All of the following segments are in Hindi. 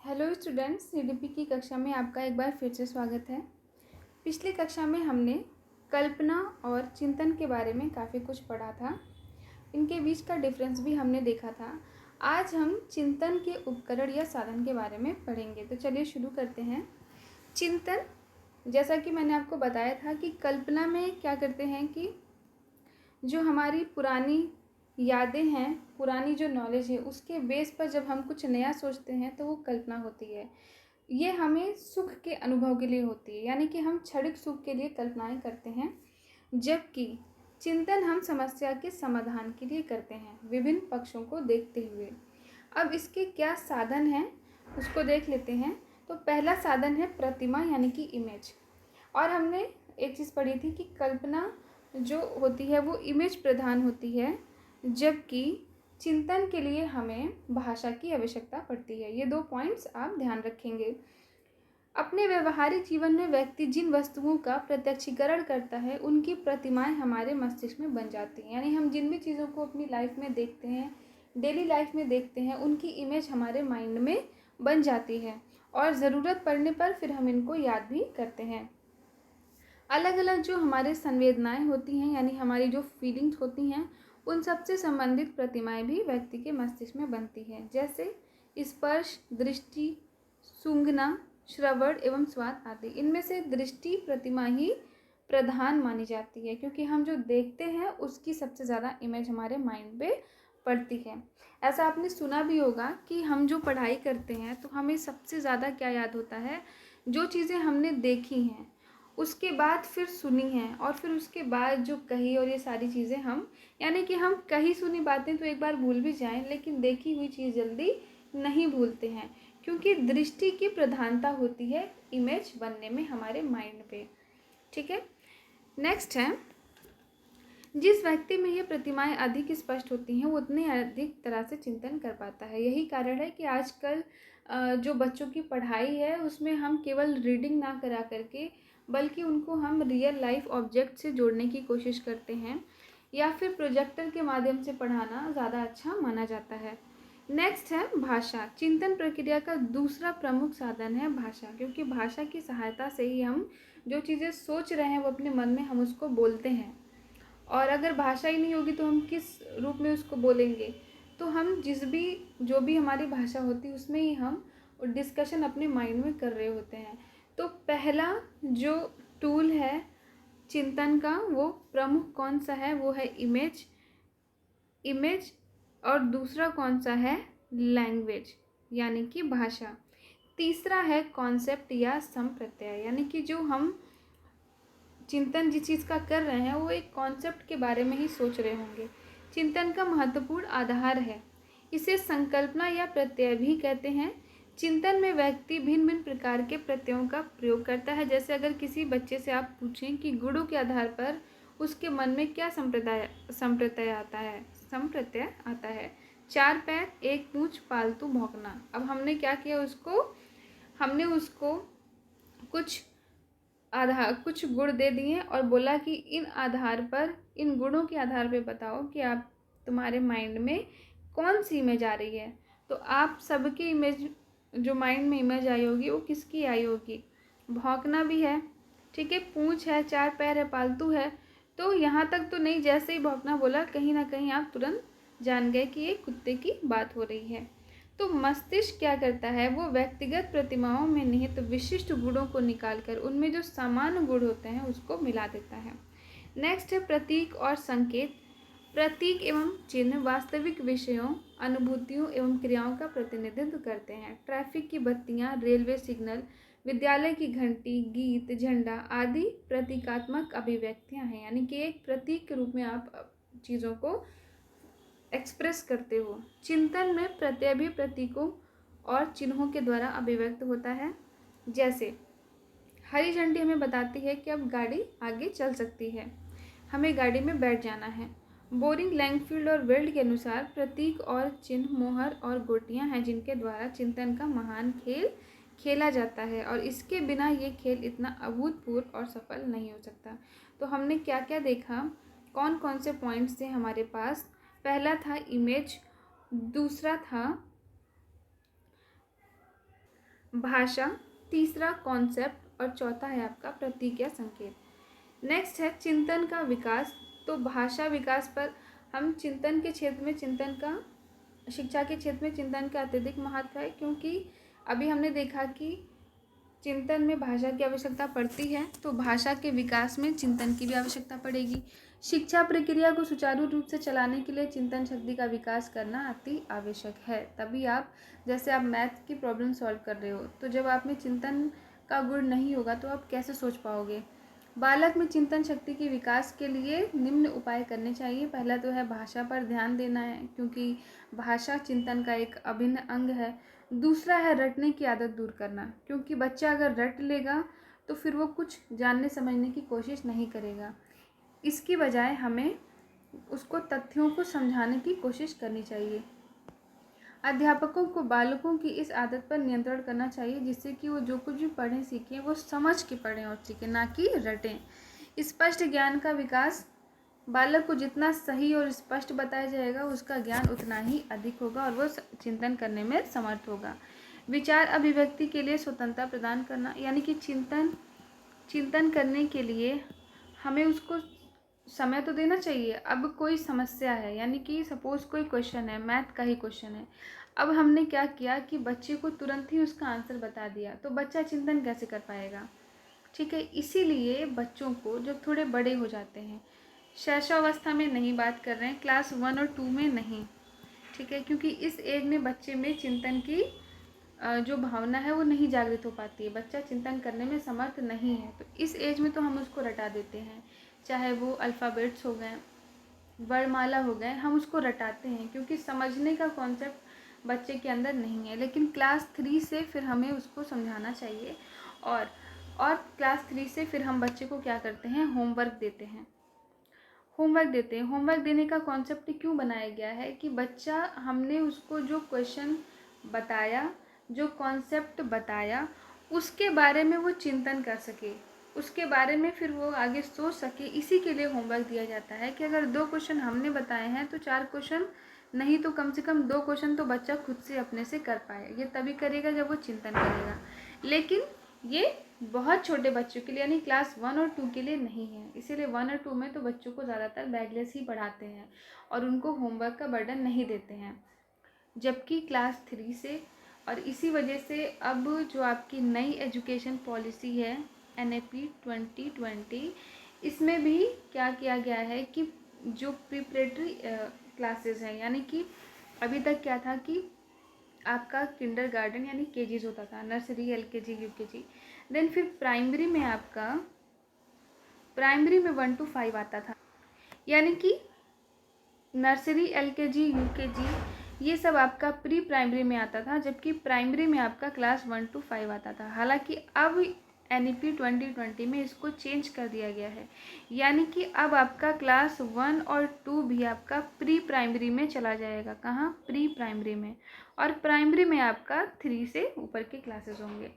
हेलो स्टूडेंट्स, सीडीपी की कक्षा में आपका एक बार फिर से स्वागत है। पिछली कक्षा में हमने कल्पना और चिंतन के बारे में काफ़ी कुछ पढ़ा था। इनके बीच का डिफरेंस भी हमने देखा था। आज हम चिंतन के उपकरण या साधन के बारे में पढ़ेंगे। तो चलिए शुरू करते हैं। चिंतन, जैसा कि मैंने आपको बताया था कि कल्पना में क्या करते हैं कि जो हमारी पुरानी यादें हैं, पुरानी जो नॉलेज है, उसके बेस पर जब हम कुछ नया सोचते हैं तो वो कल्पना होती है। ये हमें सुख के अनुभव के लिए होती है, यानी कि हम क्षणिक सुख के लिए कल्पनाएं करते हैं, जबकि चिंतन हम समस्या के समाधान के लिए करते हैं, विभिन्न पक्षों को देखते हुए। अब इसके क्या साधन हैं उसको देख लेते हैं। तो पहला साधन है प्रतिमा, यानी कि इमेज। और हमने एक चीज़ पढ़ी थी कि कल्पना जो होती है वो इमेज प्रधान होती है, जबकि चिंतन के लिए हमें भाषा की आवश्यकता पड़ती है। ये 2 पॉइंट्स आप ध्यान रखेंगे। अपने व्यवहारिक जीवन में व्यक्ति जिन वस्तुओं का प्रत्यक्षीकरण करता है उनकी प्रतिमाएं हमारे मस्तिष्क में बन जाती हैं। यानी हम जिन भी चीज़ों को अपनी लाइफ में देखते हैं, डेली लाइफ में देखते हैं, उनकी इमेज हमारे माइंड में बन जाती है और ज़रूरत पड़ने पर फिर हम इनको याद भी करते हैं। अलग अलग जो हमारे संवेदनाएं होती हैं, यानी हमारी जो फीलिंग्स होती हैं, उन सबसे संबंधित प्रतिमाएं भी व्यक्ति के मस्तिष्क में बनती हैं, जैसे स्पर्श, दृष्टि, सूंघना, श्रवण एवं स्वाद आदि। इनमें से दृष्टि प्रतिमा ही प्रधान मानी जाती है, क्योंकि हम जो देखते हैं उसकी सबसे ज़्यादा इमेज हमारे माइंड पे पड़ती है। ऐसा आपने सुना भी होगा कि हम जो पढ़ाई करते हैं तो हमें सबसे ज़्यादा क्या याद होता है, जो चीज़ें हमने देखी हैं, उसके बाद फिर सुनी हैं, और फिर उसके बाद जो कही, और ये सारी चीज़ें हम, यानी कि हम कही सुनी बातें तो एक बार भूल भी जाएं, लेकिन देखी हुई चीज़ जल्दी नहीं भूलते हैं, क्योंकि दृष्टि की प्रधानता होती है इमेज बनने में हमारे माइंड पे। ठीक है, नेक्स्ट है, जिस व्यक्ति में ये प्रतिमाएं अधिक स्पष्ट होती हैं वो उतने अधिक तरह से चिंतन कर पाता है। यही कारण है कि आजकल जो बच्चों की पढ़ाई है उसमें हम केवल रीडिंग ना करा करके, बल्कि उनको हम रियल लाइफ ऑब्जेक्ट से जोड़ने की कोशिश करते हैं, या फिर प्रोजेक्टर के माध्यम से पढ़ाना ज़्यादा अच्छा माना जाता है। नेक्स्ट है भाषा। चिंतन प्रक्रिया का दूसरा प्रमुख साधन है भाषा, क्योंकि भाषा की सहायता से ही हम जो चीज़ें सोच रहे हैं वो अपने मन में हम उसको बोलते हैं, और अगर भाषा ही नहीं होगी तो हम किस रूप में उसको बोलेंगे। तो हम जो भी हमारी भाषा होती है उसमें ही हम डिस्कशन अपने माइंड में कर रहे होते हैं। तो पहला जो टूल है चिंतन का, वो प्रमुख कौन सा है, वो है इमेज। और दूसरा कौन सा है, लैंग्वेज, यानी कि भाषा। तीसरा है कॉन्सेप्ट या संप्रत्यय, यानी कि जो हम चिंतन जिस चीज़ का कर रहे हैं वो एक कॉन्सेप्ट के बारे में ही सोच रहे होंगे। चिंतन का महत्वपूर्ण आधार है, इसे संकल्पना या प्रत्यय भी कहते हैं। चिंतन में व्यक्ति भिन्न भिन्न प्रकार के प्रत्ययों का प्रयोग करता है। जैसे अगर किसी बच्चे से आप पूछें कि गुणों के आधार पर उसके मन में क्या संप्रत्यय आता है। 4 पैर, 1 पूँछ, पालतू, भौंकना। अब हमने क्या किया, हमने उसको कुछ गुण दे दिए और बोला कि इन गुणों के आधार पर बताओ कि आप तुम्हारे माइंड में कौन सी इमेज आ रही है। तो आप सबकी इमेज, जो माइंड में इमेज आई होगी वो किसकी आई होगी, भौंकना भी है, ठीक है, पूँछ है, 4 पैर है, पालतू है। तो यहाँ तक तो नहीं, जैसे ही भौंकना बोला कहीं ना कहीं आप तुरंत जान गए कि ये कुत्ते की बात हो रही है। तो मस्तिष्क क्या करता है, वो व्यक्तिगत प्रतिमाओं में निहित विशिष्ट गुणों को निकालकर उनमें जो सामान्य गुण होते हैं उसको मिला देता है। नेक्स्ट है प्रतीक और संकेत। प्रतीक एवं चिन्ह वास्तविक विषयों, अनुभूतियों एवं क्रियाओं का प्रतिनिधित्व करते हैं। ट्रैफिक की बत्तियां, रेलवे सिग्नल, विद्यालय की घंटी, गीत, झंडा आदि प्रतीकात्मक अभिव्यक्तियां हैं, यानी कि एक प्रतीक के रूप में आप चीज़ों को एक्सप्रेस करते हो। चिंतन में प्रत्यय भी प्रतीकों और चिन्हों के द्वारा अभिव्यक्त होता है। जैसे हरी झंडी हमें बताती है कि अब गाड़ी आगे चल सकती है, हमें गाड़ी में बैठ जाना है। बोरिंग, लैंगफील्ड और वेल्ड के अनुसार प्रतीक और चिन्ह मोहर और गोटियां हैं जिनके द्वारा चिंतन का महान खेल खेला जाता है, और इसके बिना ये खेल इतना अभूतपूर्व और सफल नहीं हो सकता। तो हमने क्या क्या देखा, कौन कौन से पॉइंट्स थे हमारे पास। पहला था इमेज, दूसरा था भाषा, तीसरा कॉन्सेप्ट और चौथा है आपका प्रतीक या संकेत। नेक्स्ट है चिंतन का विकास। तो भाषा विकास पर हम चिंतन के क्षेत्र में चिंतन का शिक्षा के क्षेत्र में चिंतन का अत्यधिक महत्व है, क्योंकि अभी हमने देखा कि चिंतन में भाषा की आवश्यकता पड़ती है, तो भाषा के विकास में चिंतन की भी आवश्यकता पड़ेगी। शिक्षा प्रक्रिया को सुचारू रूप से चलाने के लिए चिंतन शक्ति का विकास करना अति आवश्यक है। तभी आप, जैसे आप मैथ की प्रॉब्लम सॉल्व कर रहे हो, तो जब आप में चिंतन का गुण नहीं होगा तो आप कैसे सोच पाओगे। बालक में चिंतन शक्ति के विकास के लिए निम्न उपाय करने चाहिए। पहला तो है भाषा पर ध्यान देना है, क्योंकि भाषा चिंतन का एक अभिन्न अंग है। दूसरा है रटने की आदत दूर करना, क्योंकि बच्चा अगर रट लेगा तो फिर वो कुछ जानने समझने की कोशिश नहीं करेगा। इसकी बजाय हमें उसको तथ्यों को समझाने की कोशिश करनी चाहिए। अध्यापकों को बालकों की इस आदत पर नियंत्रण करना चाहिए, जिससे कि वो जो कुछ भी पढ़ें सीखें वो समझ के पढ़ें और सीखें, ना कि रटें। स्पष्ट ज्ञान का विकास, बालक को जितना सही और स्पष्ट बताया जाएगा उसका ज्ञान उतना ही अधिक होगा और वो चिंतन करने में समर्थ होगा। विचार अभिव्यक्ति के लिए स्वतंत्रता प्रदान करना, यानी कि चिंतन करने के लिए हमें उसको समय तो देना चाहिए। अब कोई समस्या है, यानी कि सपोज कोई क्वेश्चन है, मैथ का ही क्वेश्चन है, अब हमने क्या किया कि बच्चे को तुरंत ही उसका आंसर बता दिया, तो बच्चा चिंतन कैसे कर पाएगा। ठीक है, इसीलिए बच्चों को जब थोड़े बड़े हो जाते हैं, शैशवावस्था में नहीं बात कर रहे हैं, क्लास 1 और 2 में नहीं, ठीक है, क्योंकि इस एज में बच्चे में चिंतन की जो भावना है वो नहीं जागृत हो पाती है, बच्चा चिंतन करने में समर्थ नहीं है। तो इस एज में तो हम उसको रटा देते हैं, चाहे वो अल्फ़ाबेट्स हो गए, वर्णमाला हो गए, हम उसको रटाते हैं, क्योंकि समझने का कॉन्सेप्ट बच्चे के अंदर नहीं है। लेकिन क्लास 3 से फिर हमें उसको समझाना चाहिए, और क्लास 3 से फिर हम बच्चे को क्या करते हैं, होमवर्क देते हैं। होमवर्क देने का कॉन्सेप्ट क्यों बनाया गया है कि बच्चा, हमने उसको जो क्वेश्चन बताया, जो कॉन्सेप्ट बताया, उसके बारे में वो चिंतन कर सके, उसके बारे में फिर वो आगे सोच सके। इसी के लिए होमवर्क दिया जाता है कि अगर 2 क्वेश्चन हमने बताए हैं तो 4 क्वेश्चन नहीं तो कम से कम 2 क्वेश्चन तो बच्चा खुद से अपने से कर पाए। ये तभी करेगा जब वो चिंतन करेगा। लेकिन ये बहुत छोटे बच्चों के लिए, यानी क्लास 1 और 2 के लिए नहीं है। इसीलिए 1 और 2 में तो बच्चों को ज़्यादातर बैगलेस ही पढ़ाते हैं और उनको होमवर्क का बर्डन नहीं देते हैं, जबकि क्लास 3 से, और इसी वजह से अब जो आपकी नई एजुकेशन पॉलिसी है NAP 2020, इसमें भी क्या किया गया है कि जो प्रिपरेटरी क्लासेस हैं, यानी कि अभी तक क्या था कि आपका किंडरगार्टन यानी केजीज होता था, नर्सरी, LKG, UKG, देन फिर प्राइमरी में 1 to 5 आता था, यानी कि नर्सरी, LKG, UKG ये सब आपका प्री प्राइमरी में आता था, जबकि प्राइमरी में आपका क्लास 1 to 5 आता था। हालांकि अब NEP 2020 में इसको चेंज कर दिया गया है, यानी कि अब आपका क्लास 1 और 2 भी आपका प्री प्राइमरी में चला जाएगा। कहाँ? प्री प्राइमरी में। और प्राइमरी में आपका 3 से ऊपर के क्लासेस होंगे,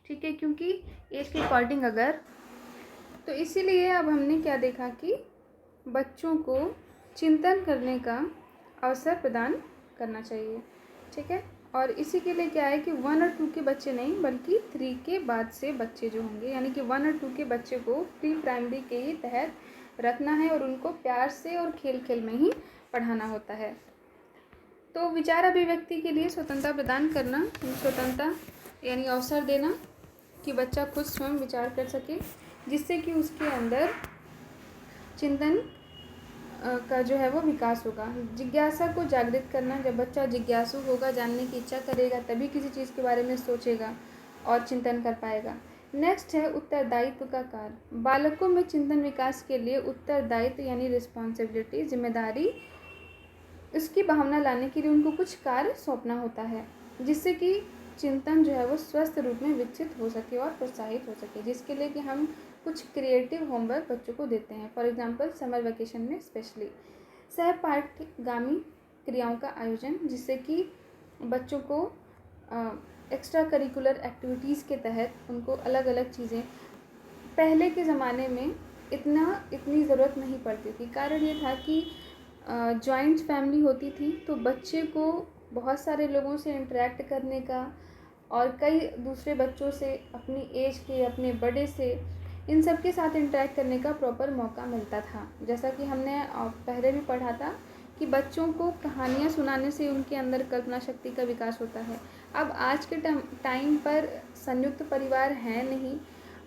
ठीक है, क्योंकि एज के अकॉर्डिंग अगर, तो इसीलिए अब हमने क्या देखा कि बच्चों को चिंतन करने का अवसर प्रदान करना चाहिए, ठीक है। और इसी के लिए क्या है कि 1 और 2 के बच्चे नहीं, बल्कि 3 के बाद से बच्चे जो होंगे, यानी कि 1 और 2 के बच्चे को प्री प्राइमरी के ही तहत रखना है और उनको प्यार से और खेल खेल में ही पढ़ाना होता है। तो विचार अभिव्यक्ति के लिए स्वतंत्रता प्रदान करना, स्वतंत्रता यानी अवसर देना कि बच्चा खुद स्वयं विचार कर सके, जिससे कि उसके अंदर चिंतन का जो है वो विकास होगा। जिज्ञासा को जागृत करना, जब बच्चा जिज्ञासु होगा, जानने की इच्छा करेगा, तभी किसी चीज़ के बारे में सोचेगा और चिंतन कर पाएगा। नेक्स्ट है उत्तरदायित्व का कार्य। बालकों में चिंतन विकास के लिए उत्तरदायित्व यानी रिस्पॉन्सिबिलिटी, जिम्मेदारी, इसकी भावना लाने के लिए उनको कुछ कार्य सौंपना होता है, जिससे कि चिंतन जो है वो स्वस्थ रूप में विकसित हो सके और प्रोत्साहित हो सके, जिसके लिए कि हम कुछ क्रिएटिव होमवर्क बच्चों को देते हैं। फॉर एग्जांपल समर वेकेशन में स्पेशली सहपाठगामी क्रियाओं का आयोजन, जिससे कि बच्चों को एक्स्ट्रा करिकुलर एक्टिविटीज़ के तहत उनको अलग अलग चीज़ें, पहले के ज़माने में इतनी ज़रूरत नहीं पड़ती थी। कारण ये था कि जॉइंट फैमिली होती थी, तो बच्चे को बहुत सारे लोगों से इंटरेक्ट करने का, और कई दूसरे बच्चों से, अपनी एज के, अपने बड़े से, इन सब के साथ इंटरेक्ट करने का प्रॉपर मौका मिलता था। जैसा कि हमने पहले भी पढ़ा था कि बच्चों को कहानियाँ सुनाने से उनके अंदर कल्पना शक्ति का विकास होता है। अब आज के टाइम पर संयुक्त परिवार है नहीं,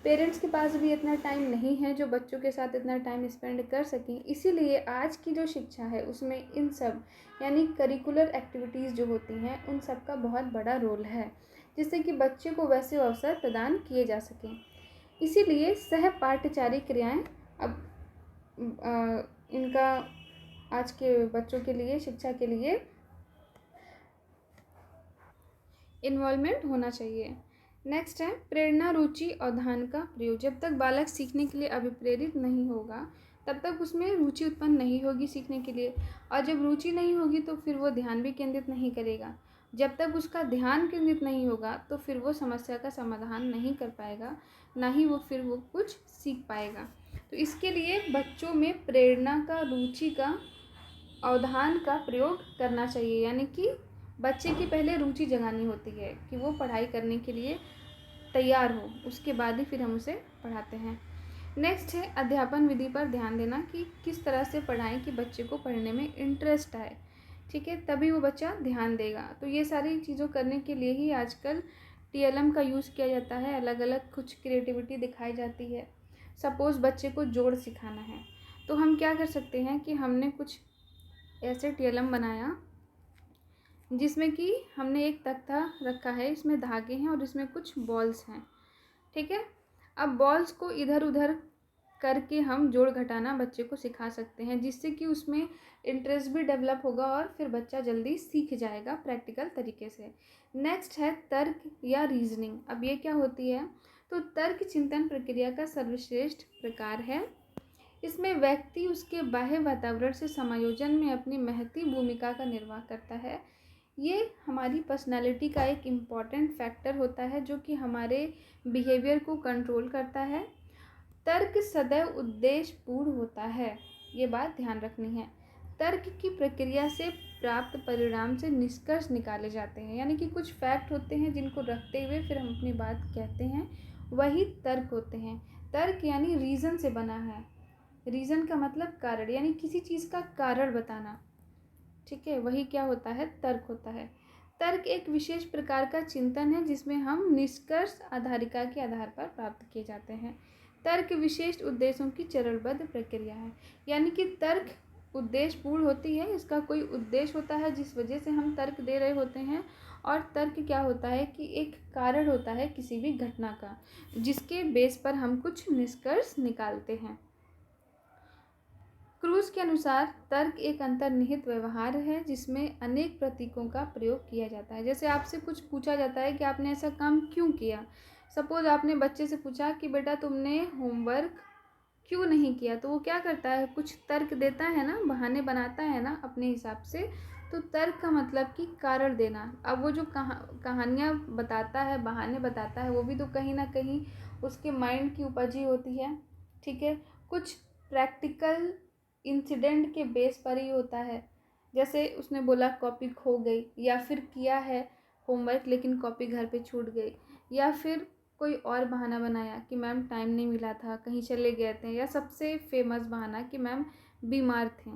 पेरेंट्स के पास भी इतना टाइम नहीं है जो बच्चों के साथ इतना टाइम स्पेंड कर सकें। इसीलिए आज की जो शिक्षा है उसमें इन सब यानी करिकुलर एक्टिविटीज़ जो होती हैं उन सब का बहुत बड़ा रोल है, जिससे कि बच्चे को वैसे अवसर प्रदान किए जा सकें। इसीलिए सह पाठ्यचारी क्रियाएं अब इनका आज के बच्चों के लिए, शिक्षा के लिए इन्वॉल्वमेंट होना चाहिए। नेक्स्ट है प्रेरणा, रुचि और ध्यान का प्रयोग। जब तक बालक सीखने के लिए अभिप्रेरित नहीं होगा तब तक उसमें रुचि उत्पन्न नहीं होगी सीखने के लिए, और जब रुचि नहीं होगी तो फिर वो ध्यान भी केंद्रित नहीं करेगा। जब तक उसका ध्यान केंद्रित नहीं होगा तो फिर वो समस्या का समाधान नहीं कर पाएगा, ना ही वो फिर वो कुछ सीख पाएगा। तो इसके लिए बच्चों में प्रेरणा का, रुचि का, अवधान का प्रयोग करना चाहिए। यानी कि बच्चे की पहले रुचि जगानी होती है कि वो पढ़ाई करने के लिए तैयार हो, उसके बाद ही फिर हम उसे पढ़ाते हैं। नेक्स्ट है अध्यापन विधि पर ध्यान देना कि किस तरह से पढ़ाएं कि बच्चे को पढ़ने में इंटरेस्ट आए। ठीक है, तभी वो बच्चा ध्यान देगा। तो ये सारी चीज़ों करने के लिए ही आजकल TLM का यूज़ किया जाता है। अलग अलग कुछ क्रिएटिविटी दिखाई जाती है। सपोज़ बच्चे को जोड़ सिखाना है तो हम क्या कर सकते हैं कि हमने कुछ ऐसे TLM बनाया जिसमें कि हमने एक तख्ता रखा है, इसमें धागे हैं और इसमें कुछ बॉल्स हैं। ठीक है, अब बॉल्स को इधर उधर करके हम जोड़ घटाना बच्चे को सिखा सकते हैं, जिससे कि उसमें इंटरेस्ट भी डेवलप होगा और फिर बच्चा जल्दी सीख जाएगा प्रैक्टिकल तरीके से। नेक्स्ट है तर्क या रीजनिंग। अब ये क्या होती है? तो तर्क चिंतन प्रक्रिया का सर्वश्रेष्ठ प्रकार है। इसमें व्यक्ति उसके बाह्य वातावरण से समायोजन में अपनी महती भूमिका का निर्वाह करता है। ये हमारी पर्सनालिटी का एक इम्पॉर्टेंट फैक्टर होता है जो कि हमारे बिहेवियर को कंट्रोल करता है। तर्क सदैव उद्देश्यपूर्ण होता है, ये बात ध्यान रखनी है। तर्क की प्रक्रिया से प्राप्त परिणाम से निष्कर्ष निकाले जाते हैं, यानी कि कुछ फैक्ट होते हैं जिनको रखते हुए फिर हम अपनी बात कहते हैं, वही तर्क होते हैं। तर्क यानी रीज़न से बना है। रीज़न का मतलब कारण, यानी किसी चीज़ का कारण बताना। ठीक है, वही क्या होता है? तर्क होता है। तर्क एक विशेष प्रकार का चिंतन है जिसमें हम निष्कर्ष आधारिका के आधार पर प्राप्त किए जाते हैं। तर्क विशेष उद्देश्यों की चरणबद्ध प्रक्रिया है, यानी कि तर्क उद्देश्यपूर्ण होती है, इसका कोई उद्देश्य होता है जिस वजह से हम तर्क दे रहे होते हैं। और तर्क क्या होता है कि एक कारण होता है किसी भी घटना का, जिसके बेस पर हम कुछ निष्कर्ष निकालते हैं। क्रूज के अनुसार तर्क एक अंतर्निहित व्यवहार है जिसमें अनेक प्रतीकों का प्रयोग किया जाता है। जैसे आपसे कुछ पूछा जाता है कि आपने ऐसा काम क्यों किया। सपोज आपने बच्चे से पूछा कि बेटा तुमने होमवर्क क्यों नहीं किया, तो वो क्या करता है? कुछ तर्क देता है ना, बहाने बनाता है ना अपने हिसाब से। तो तर्क का मतलब कि कारण देना। अब वो जो कहानियाँ बताता है, बहाने बताता है, वो भी तो कहीं ना कहीं उसके माइंड की उपज ही होती है। ठीक है, कुछ प्रैक्टिकल इंसिडेंट के बेस पर ही होता है। जैसे उसने बोला कॉपी खो गई, या फिर किया है होमवर्क लेकिन कॉपी घर पे छूट गई, या फिर कोई और बहाना बनाया कि मैम टाइम नहीं मिला था, कहीं चले गए थे, या सबसे फेमस बहाना कि मैम बीमार थे।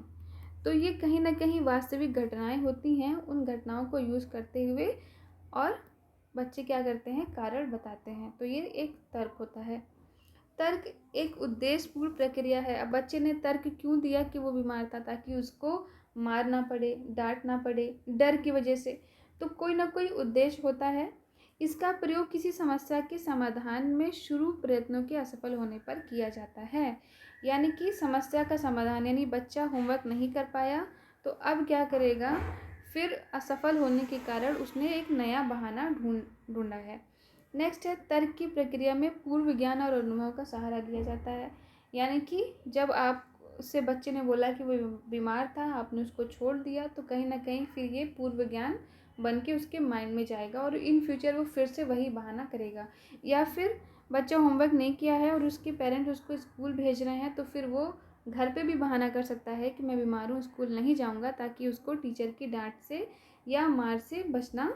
तो ये कहीं ना कहीं वास्तविक घटनाएं होती हैं। उन घटनाओं को यूज़ करते हुए और बच्चे क्या करते हैं? कारण बताते हैं। तो ये एक तर्क होता है। तर्क एक उद्देश्यपूर्ण प्रक्रिया है। अब बच्चे ने तर्क क्यों दिया कि वो बीमार था? ताकि उसको मार ना पड़े, डांट ना पड़े, डर की वजह से। तो कोई ना कोई उद्देश्य होता है। इसका प्रयोग किसी समस्या के समाधान में शुरू प्रयत्नों के असफल होने पर किया जाता है। यानी कि समस्या का समाधान, यानी बच्चा होमवर्क नहीं कर पाया तो अब क्या करेगा? फिर असफल होने के कारण उसने एक नया बहाना ढूंढा है। नेक्स्ट है तर्क की प्रक्रिया में पूर्व ज्ञान और अनुभव का सहारा लिया जाता है। यानी कि जब आप से बच्चे ने बोला कि वो बीमार था, आपने उसको छोड़ दिया, तो कहीं ना कहीं फिर ये पूर्व ज्ञान बन के उसके माइंड में जाएगा और इन फ्यूचर वो फिर से वही बहाना करेगा। या फिर बच्चा होमवर्क नहीं किया है और उसके पेरेंट्स उसको स्कूल भेज रहे हैं, तो फिर वो घर पे भी बहाना कर सकता है कि मैं बीमार हूँ, स्कूल नहीं जाऊँगा, ताकि उसको टीचर की डांट से या मार से बचना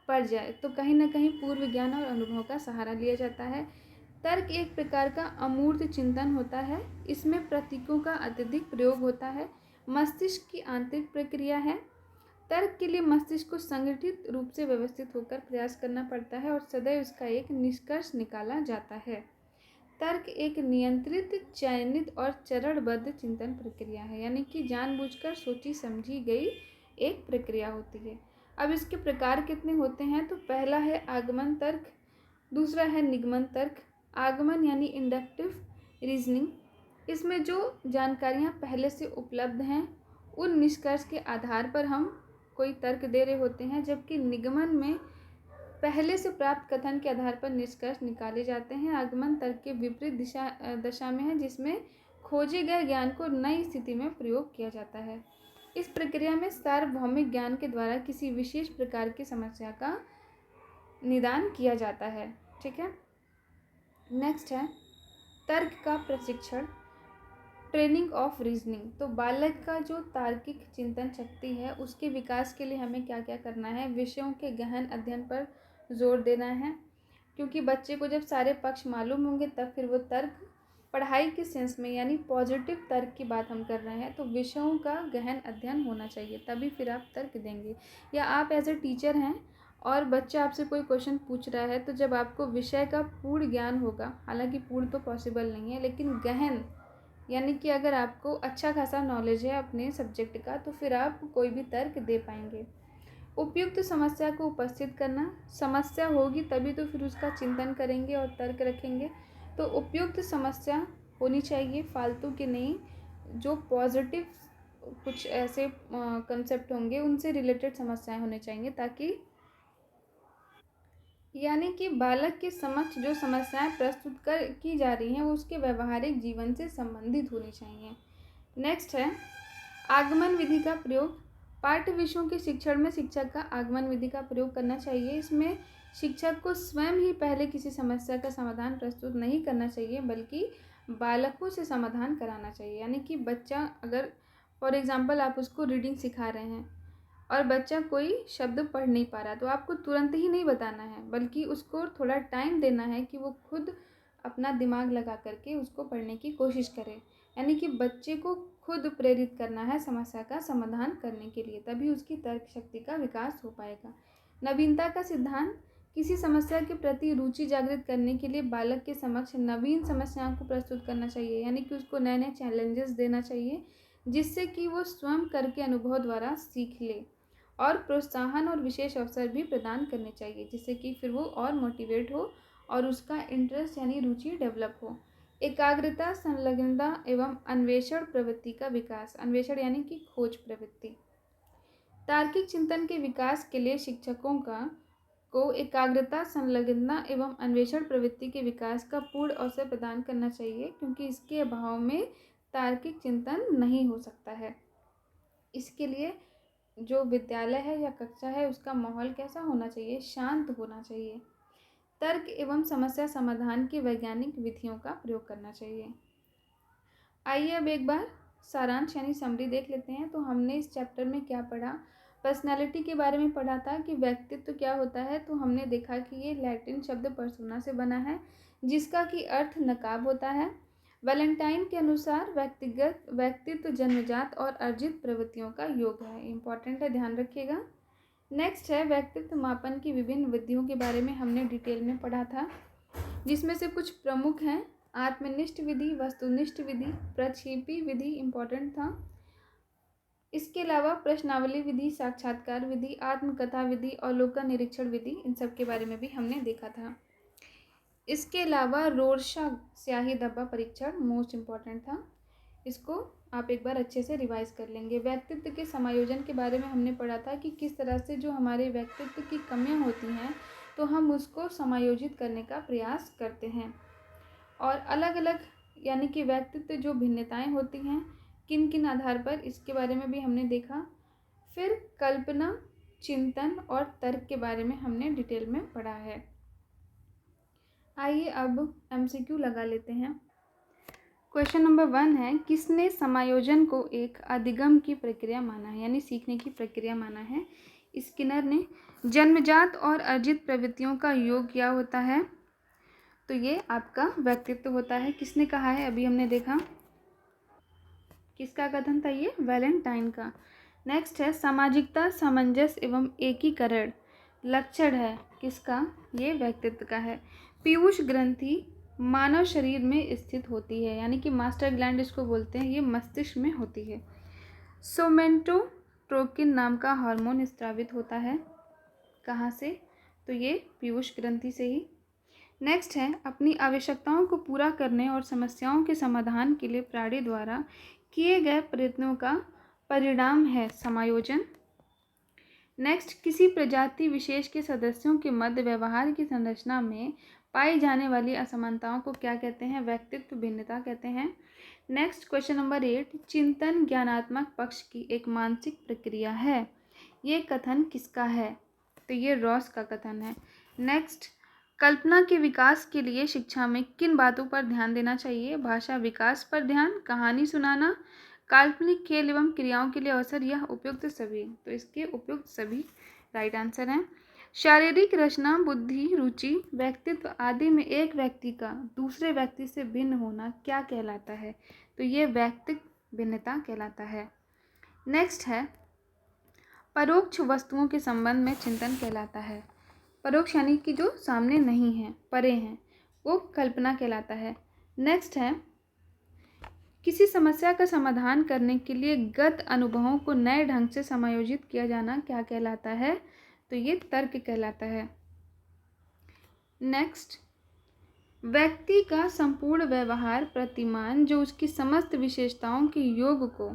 पड़ जाए तो कहीं ना कहीं पूर्व ज्ञान और अनुभव का सहारा लिया जाता है। तर्क एक प्रकार का अमूर्त चिंतन होता है। इसमें प्रतीकों का अत्यधिक प्रयोग होता है। मस्तिष्क की आंतरिक प्रक्रिया है। तर्क के लिए मस्तिष्क को संगठित रूप से व्यवस्थित होकर प्रयास करना पड़ता है और सदैव इसका एक निष्कर्ष निकाला जाता है। तर्क एक नियंत्रित, चयनित और चरणबद्ध चिंतन प्रक्रिया है, यानी कि जानबूझकर सोची समझी गई एक प्रक्रिया होती है। अब इसके प्रकार कितने होते हैं? तो पहला है आगमन तर्क, दूसरा है निगमन तर्क। आगमन यानी इंडक्टिव रीजनिंग, इसमें जो जानकारियाँ पहले से उपलब्ध हैं उन निष्कर्ष के आधार पर हम कोई तर्क दे रहे होते हैं, जबकि निगमन में पहले से प्राप्त कथन के आधार पर निष्कर्ष निकाले जाते हैं। आगमन तर्क के विपरीत दशा में है, जिसमें खोजे गए ज्ञान को नई स्थिति में प्रयोग किया जाता है। इस प्रक्रिया में सार्वभौमिक ज्ञान के द्वारा किसी विशेष प्रकार की समस्या का निदान किया जाता है। ठीक है, नेक्स्ट है तर्क का प्रशिक्षण, ट्रेनिंग ऑफ रीजनिंग। तो बालक का जो तार्किक चिंतन शक्ति है उसके विकास के लिए हमें क्या क्या करना है? विषयों के गहन अध्ययन पर जोर देना है, क्योंकि बच्चे को जब सारे पक्ष मालूम होंगे तब फिर वो तर्क, पढ़ाई के सेंस में यानी पॉजिटिव तर्क की बात हम कर रहे हैं, तो विषयों का गहन अध्ययन होना चाहिए, तभी फिर आप तर्क देंगे। या आप एज ए टीचर हैं और बच्चा आपसे कोई क्वेश्चन पूछ रहा है, तो जब आपको विषय का पूर्ण ज्ञान होगा, हालांकि पूर्ण तो पॉसिबल नहीं है, लेकिन गहन यानी कि अगर आपको अच्छा खासा नॉलेज है अपने सब्जेक्ट का, तो फिर आप कोई भी तर्क दे पाएंगे। उपयुक्त समस्या को उपस्थित करना, समस्या होगी तभी तो फिर उसका चिंतन करेंगे और तर्क रखेंगे। तो उपयुक्त समस्या होनी चाहिए, फालतू की नहीं। जो पॉजिटिव कुछ ऐसे कंसेप्ट होंगे उनसे रिलेटेड समस्याएं होनी चाहिए, ताकि यानी कि बालक के समक्ष जो समस्याएं प्रस्तुत की जा रही हैं वो उसके व्यवहारिक जीवन से संबंधित होनी चाहिए। नेक्स्ट है आगमन विधि का प्रयोग। पाठ्य विषयों के शिक्षण में शिक्षक का आगमन विधि का प्रयोग करना चाहिए। इसमें शिक्षक को स्वयं ही पहले किसी समस्या का समाधान प्रस्तुत नहीं करना चाहिए, बल्कि बालकों से समाधान कराना चाहिए। यानी कि बच्चा अगर फॉर एग्जांपल आप उसको रीडिंग सिखा रहे हैं और बच्चा कोई शब्द पढ़ नहीं पा रहा, तो आपको तुरंत ही नहीं बताना है, बल्कि उसको थोड़ा टाइम देना है कि वो खुद अपना दिमाग लगा करके उसको पढ़ने की कोशिश करे। यानी कि बच्चे को खुद प्रेरित करना है समस्या का समाधान करने के लिए, तभी उसकी तर्क शक्ति का विकास हो पाएगा। नवीनता का सिद्धांत, किसी समस्या के प्रति रुचि जागृत करने के लिए बालक के समक्ष नवीन समस्याओं को प्रस्तुत करना चाहिए, यानी कि उसको नए नए चैलेंजेस देना चाहिए, जिससे कि वो स्वयं करके अनुभव द्वारा सीख ले। और प्रोत्साहन और विशेष अवसर भी प्रदान करने चाहिए, जिससे कि फिर वो और मोटिवेट हो और उसका इंटरेस्ट यानी रुचि डेवलप हो। एकाग्रता, संलग्नता एवं अन्वेषण प्रवृत्ति का विकास, अन्वेषण यानी कि खोज प्रवृत्ति। तार्किक चिंतन के विकास के लिए शिक्षकों को एकाग्रता, संलग्नता एवं अन्वेषण प्रवृत्ति के विकास का पूर्ण अवसर प्रदान करना चाहिए, क्योंकि इसके अभाव में तार्किक चिंतन नहीं हो सकता है। इसके लिए जो विद्यालय है या कक्षा है उसका माहौल कैसा होना चाहिए? शांत होना चाहिए। तर्क एवं समस्या समाधान की वैज्ञानिक विधियों का प्रयोग करना चाहिए। आइए अब एक बार सारांश यानी समरी देख लेते हैं। तो हमने इस चैप्टर में क्या पढ़ा? पर्सनैलिटी के बारे में पढ़ा था कि व्यक्तित्व क्या होता है। तो हमने देखा कि ये लैटिन शब्द पर्सोना से बना है, जिसका कि अर्थ नकाब होता है। वैलेंटाइन के अनुसार व्यक्तित्व जन्मजात और अर्जित प्रवृत्तियों का योग है। इंपॉर्टेंट है, ध्यान रखिएगा। नेक्स्ट है व्यक्तित्व मापन की विभिन्न विधियों के बारे में हमने डिटेल में पढ़ा था, जिसमें से कुछ प्रमुख हैं। आत्मनिष्ठ विधि, वस्तुनिष्ठ विधि, प्रक्षेपी विधि इंपॉर्टेंट था। इसके अलावा प्रश्नावली विधि, साक्षात्कार विधि, आत्मकथा विधि, अवलोकन निरीक्षण विधि, इन सब के बारे में भी हमने देखा था। इसके अलावा रोरशाक स्याही धब्बा परीक्षण मोस्ट इम्पॉर्टेंट था, इसको आप एक बार अच्छे से रिवाइज कर लेंगे। व्यक्तित्व के समायोजन के बारे में हमने पढ़ा था कि किस तरह से जो हमारे व्यक्तित्व की कमियां होती हैं तो हम उसको समायोजित करने का प्रयास करते हैं। और अलग अलग यानी कि व्यक्तित्व जो भिन्नताएं होती हैं किन किन आधार पर, इसके बारे में भी हमने देखा। फिर कल्पना, चिंतन और तर्क के बारे में हमने डिटेल में पढ़ा है। आइए अब MCQ लगा लेते हैं। क्वेश्चन नंबर 1 है, किसने समायोजन को एक अधिगम की प्रक्रिया माना है, यानी सीखने की प्रक्रिया माना है? स्किनर ने। जन्मजात और अर्जित प्रवृत्तियों का योग क्या होता है? तो ये आपका व्यक्तित्व होता है। किसने कहा है? अभी हमने देखा। किसका कथन था ये? वैलेंटाइन का। नेक्स्ट है सामाजिकता, सामंजस्य एवं एकीकरण लक्षण है किसका? ये व्यक्तित्व का है। पीयूष ग्रंथि मानव शरीर में स्थित होती है, यानी कि मास्टर ग्लैंड इसको बोलते हैं, ये मस्तिष्क में होती है। सोमेटोट्रोकिन नाम का हार्मोन स्रावित होता है कहाँ से? तो ये पीयूष ग्रंथि से ही। नेक्स्ट है अपनी आवश्यकताओं को पूरा करने और समस्याओं के समाधान के लिए प्राणी द्वारा किए गए प्रयत्नों का परिणाम है समायोजन। नेक्स्ट किसी प्रजाति विशेष के सदस्यों के मध्य व्यवहार की संरचना में पाई जाने वाली असमानताओं को क्या कहते हैं? व्यक्तित्व भिन्नता कहते हैं। नेक्स्ट क्वेश्चन नंबर 8, चिंतन ज्ञानात्मक पक्ष की एक मानसिक प्रक्रिया है। ये कथन किसका है? तो ये रॉस का कथन है। नेक्स्ट कल्पना के विकास के लिए शिक्षा में किन बातों पर ध्यान देना चाहिए? भाषा विकास पर ध्यान, कहानी सुनाना, काल्पनिक खेल एवं क्रियाओं के लिए अवसर, यह उपयुक्त सभी। तो इसके उपयुक्त सभी राइट आंसर हैं। शारीरिक रचना, बुद्धि, रुचि, व्यक्तित्व आदि में एक व्यक्ति का दूसरे व्यक्ति से भिन्न होना क्या कहलाता है? तो ये व्यक्तित्व भिन्नता कहलाता है। नेक्स्ट है परोक्ष वस्तुओं के संबंध में चिंतन कहलाता है। परोक्ष यानी कि जो सामने नहीं है, परे हैं, वो कल्पना कहलाता है। नेक्स्ट है किसी समस्या का समाधान करने के लिए गत अनुभवों को नए ढंग से समायोजित किया जाना क्या कहलाता है? तो ये तर्क कहलाता है। नेक्स्ट व्यक्ति का संपूर्ण व्यवहार प्रतिमान जो उसकी समस्त विशेषताओं के योग को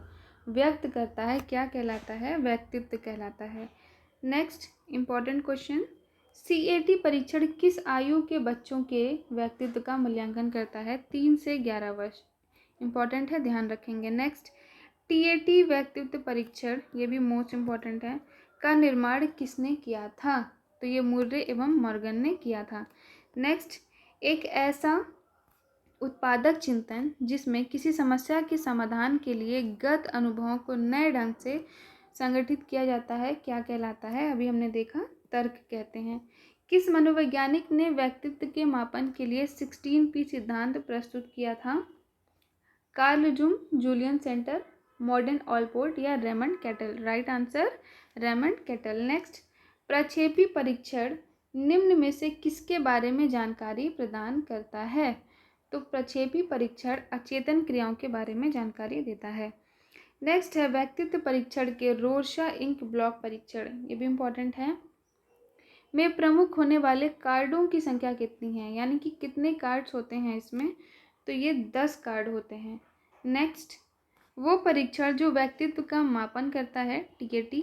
व्यक्त करता है क्या कहलाता है? व्यक्तित्व कहलाता है। नेक्स्ट इंपॉर्टेंट क्वेश्चन, CAT परीक्षण किस आयु के बच्चों के व्यक्तित्व का मूल्यांकन करता है? 3 से 11 वर्ष। इंपॉर्टेंट है, ध्यान रखेंगे। नेक्स्ट TAT व्यक्तित्व परीक्षण, ये भी मोस्ट इम्पॉर्टेंट है, का निर्माण किसने किया था? तो ये मुर्रे एवं मॉर्गन ने किया था। नेक्स्ट एक ऐसा उत्पादक चिंतन जिसमें किसी समस्या के समाधान के लिए गत अनुभवों को नए ढंग से संगठित किया जाता है क्या कहलाता है? अभी हमने देखा, तर्क कहते हैं। किस मनोवैज्ञानिक ने व्यक्तित्व के मापन के लिए 16P सिद्धांत प्रस्तुत किया था? कार्ल जूंग, जूलियन सेंटर, मॉर्डन ऑलपोर्ट या Raymond Cattell? Right answer Raymond Cattell. Next प्रक्षेपी परीक्षण निम्न में से किसके बारे में जानकारी प्रदान करता है? तो प्रक्षेपी परीक्षण अचेतन क्रियाओं के बारे में जानकारी देता है। नेक्स्ट है व्यक्तित्व परीक्षण के रोर्शा इंक ब्लॉक परीक्षण, ये भी इम्पोर्टेंट है, में प्रमुख होने वाले कार्डों की संख्या कितनी है? यानी कि कितने कार्ड्स होते हैं इसमें? तो ये 10 कार्ड होते हैं। नेक्स्ट वो परीक्षण जो व्यक्तित्व का मापन करता है TAT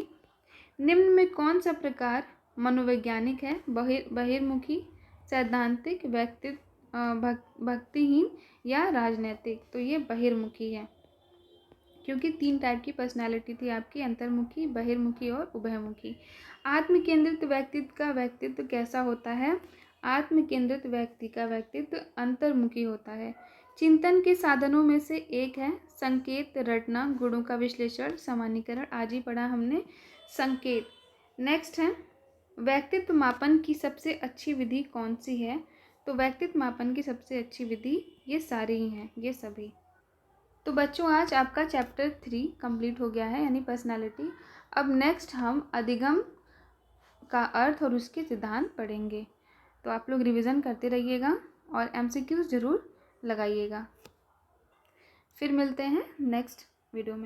निम्न में कौन सा प्रकार मनोवैज्ञानिक है? बहिर्मुखी, सैद्धांतिक, व्यक्तित्व भक्तिहीन या राजनैतिक? तो ये बहिर्मुखी है, क्योंकि 3 टाइप की पर्सनालिटी थी आपकी, अंतर्मुखी, बहिर्मुखी और उभयमुखी। आत्मकेंद्रित व्यक्तित्व का व्यक्तित्व कैसा होता है? आत्मकेंद्रित व्यक्ति का व्यक्तित्व अंतर्मुखी होता है। चिंतन के साधनों में से एक है संकेत रटना, गुणों का विश्लेषण, सामान्यीकरण, आज ही पढ़ा हमने संकेत। नेक्स्ट है व्यक्तित्व मापन की सबसे अच्छी विधि कौन सी है? तो व्यक्तित्व मापन की सबसे अच्छी विधि ये सारी ही हैं, ये सभी। तो बच्चों आज आपका चैप्टर 3 कंप्लीट हो गया है, यानी पर्सनालिटी। अब नेक्स्ट हम अधिगम का अर्थ और उसके सिद्धांत पढ़ेंगे। तो आप लोग रिवीजन करते रहिएगा और MCQs ज़रूर लगाइएगा। फिर मिलते हैं नेक्स्ट वीडियो में।